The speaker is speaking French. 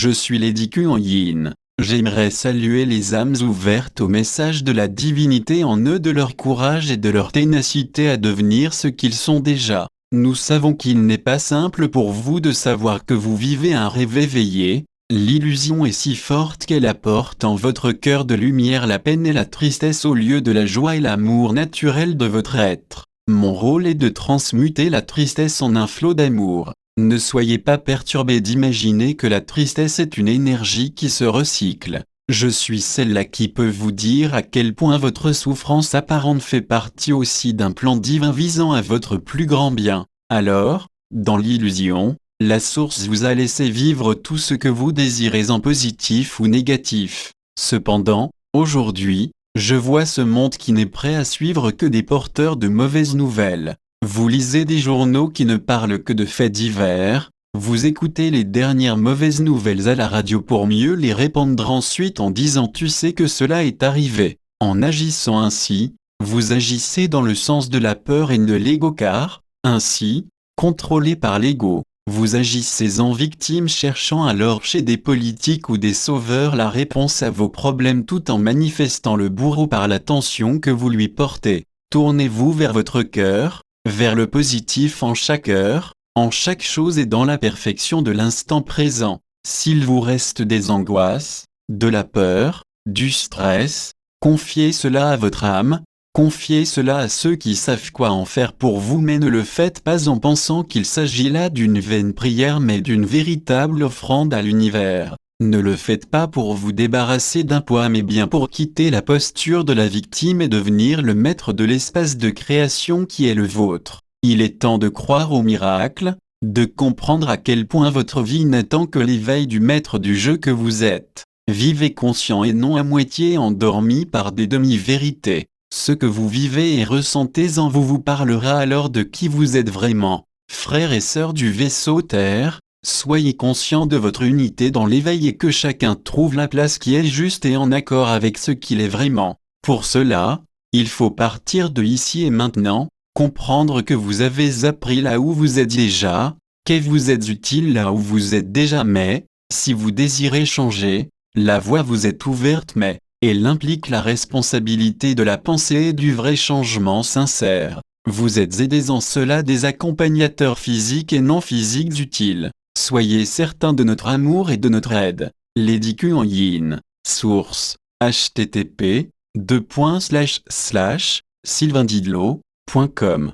Je suis Lady Q en Yin. J'aimerais saluer les âmes ouvertes au message de la divinité en eux, de leur courage et de leur ténacité à devenir ce qu'ils sont déjà. Nous savons qu'il n'est pas simple pour vous de savoir que vous vivez un rêve éveillé. L'illusion est si forte qu'elle apporte en votre cœur de lumière la peine et la tristesse au lieu de la joie et l'amour naturel de votre être. Mon rôle est de transmuter la tristesse en un flot d'amour. Ne soyez pas perturbés d'imaginer que la tristesse est une énergie qui se recycle. Je suis celle-là qui peut vous dire à quel point votre souffrance apparente fait partie aussi d'un plan divin visant à votre plus grand bien. Alors, dans l'illusion, la source vous a laissé vivre tout ce que vous désirez en positif ou négatif. Cependant, aujourd'hui, je vois ce monde qui n'est prêt à suivre que des porteurs de mauvaises nouvelles. Vous lisez des journaux qui ne parlent que de faits divers, vous écoutez les dernières mauvaises nouvelles à la radio pour mieux les répandre ensuite en disant tu sais que cela est arrivé. En agissant ainsi, vous agissez dans le sens de la peur et de l'ego car, ainsi, contrôlé par l'ego, vous agissez en victime cherchant alors chez des politiques ou des sauveurs la réponse à vos problèmes tout en manifestant le bourreau par l'attention que vous lui portez. Tournez-vous vers votre cœur, vers le positif en chaque heure, en chaque chose et dans la perfection de l'instant présent. S'il vous reste des angoisses, de la peur, du stress, confiez cela à votre âme, confiez cela à ceux qui savent quoi en faire pour vous, mais ne le faites pas en pensant qu'il s'agit là d'une vaine prière mais d'une véritable offrande à l'univers. Ne le faites pas pour vous débarrasser d'un poids mais bien pour quitter la posture de la victime et devenir le maître de l'espace de création qui est le vôtre. Il est temps de croire au miracle, de comprendre à quel point votre vie n'attend que l'éveil du maître du jeu que vous êtes. Vivez conscient et non à moitié endormi par des demi-vérités. Ce que vous vivez et ressentez en vous parlera alors de qui vous êtes vraiment. Frères et sœurs du vaisseau Terre, soyez conscients de votre unité dans l'éveil et que chacun trouve la place qui est juste et en accord avec ce qu'il est vraiment. Pour cela, il faut partir de ici et maintenant, comprendre que vous avez appris là où vous êtes déjà, que vous êtes utile là où vous êtes déjà mais, si vous désirez changer, la voie vous est ouverte mais, elle implique la responsabilité de la pensée et du vrai changement sincère. Vous êtes aidés en cela des accompagnateurs physiques et non physiques utiles. Soyez certains de notre amour et de notre aide. Lady Q en Yin. Source. http://sylvaindidlo.com